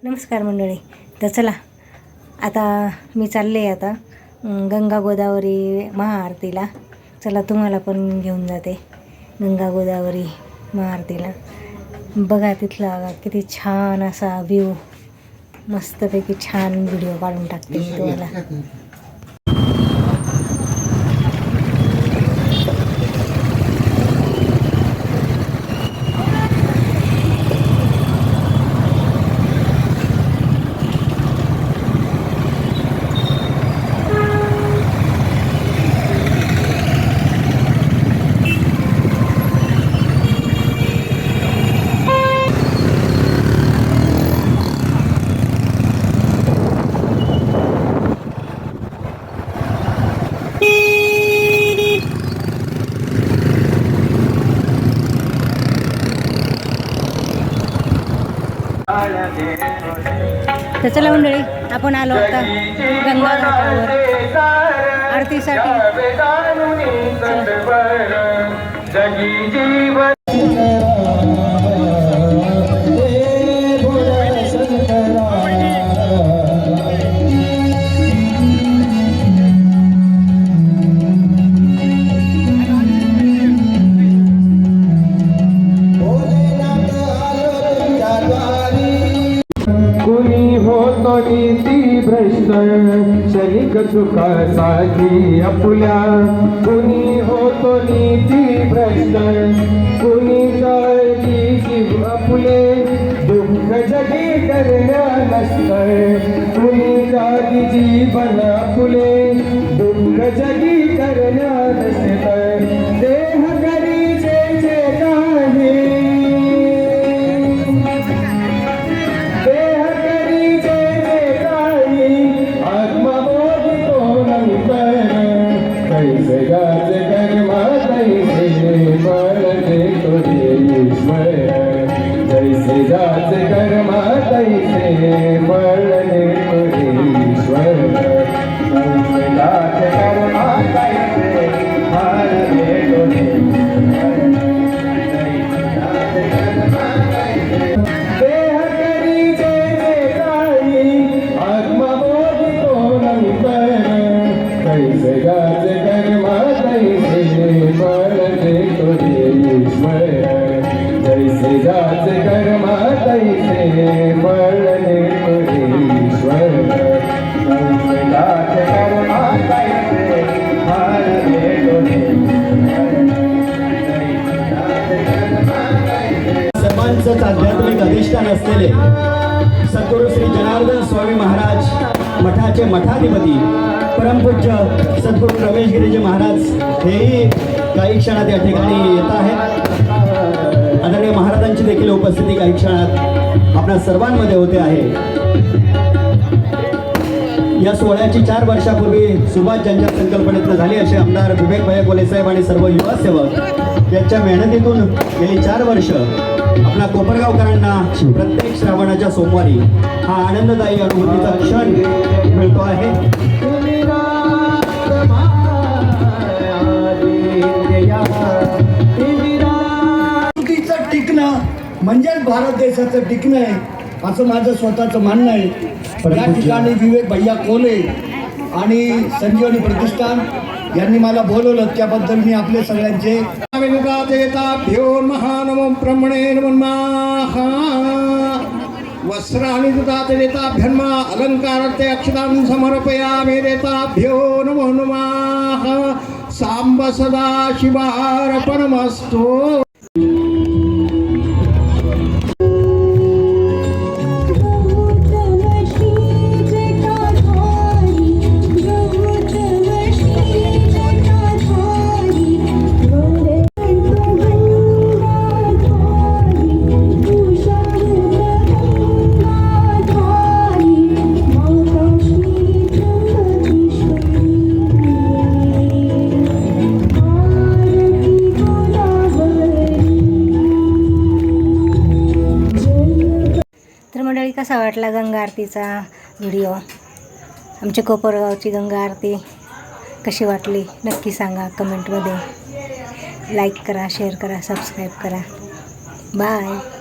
नमस्कार मंडळी. तर चला आता मी चालले आता गंगा गोदावरी महाआरतीला. चला तुम्हाला पण घेऊन जाते गंगा गोदावरी महाआरतीला. बघा तिथला किती छान असा व्ह्यू, मस्तपैकी छान व्हिडिओ काढून टाकते मी तुम्हाला. तर चला मंडळी, आपण आलो आता गंगा घाटावर आरतीसाठी. नीती भ्रष्ट क्षणिक सुखासाठी आपुल्या, कुणी होतो नीती भ्रष्ट, कुणी काळजी जीव आपुले, दुःख जगी करण्या नसत, कुणी काळजी जीवन आपुले, दुःख जगी करण्या नसत. देह करी जे काही, जगाचे कर्मा तैसे फळते तुझे ईश्वर, जैसे जाचे कर्मा तैसे फळते तुझे ईश्वर, जैसे जाचे कर्मा तैसे फळते तुझे ईश्वर. देह करी जे काही आत्मबोधी तो नंतर, कैसे गाचे कर्मा तैसे फळते तुझे ईश्वर, जैसे जाचे कर्मा तैसे फळते तुझे ईश्वर, जैसे जाचे कर्मा तैसे फळते तुझे सर्वांचंच आध्यात्मिक अधिष्ठान असलेले सद्गुरू श्री जनार्दन स्वामी महाराज मठाचे मठाधिपती परमपूज्य सद्गुरू रमेश गिरीजी महाराज हेही काही क्षणात या ठिकाणी येत आहेत. आदरणीय महाराजांची देखील उपस्थिती काही क्षणात आपल्या सर्वांमध्ये होते आहे. या सोहळ्याची 4 वर्षापूर्वी सुरुवात ज्यांच्या संकल्पनेतून झाली असे आमदार विवेक भैया कोले साहेब आणि सर्व युवा सेवक यांच्या मेहनतीतून गेली 4 वर्ष आपल्या कोपरगावकरांना प्रत्येक श्रावणाच्या सोमवारी हा आनंददायी अनुभूतीचा क्षण मिळतो आहे. टिकणं म्हणजेच भारत देशाचं टिकणं आहे असं माझं स्वतःचं म्हणणं आहे. या ठिकाणी विवेक भैया कोले आणि संजीवनी प्रतिष्ठान यांनी मला बोलवलं, त्याबद्दल मी आपले सगळ्यांचे देताभ्यो महानमो ब्रह्मणे नमः. वस्त्राणि देताभ्यन्मा अलंकारार्थे अक्षतां समर्पयामि. देताभ्यो नमो नमः. सांब सदा शिवार्पणमस्तु. कसा वाटला गंगा आरतीचा व्हिडिओ? आमच्या कोपरगावची गंगा आरती कशी वाटली नक्की सांगा कमेंटमध्ये. लाईक करा, शेअर करा, सबस्क्राईब करा. बाय.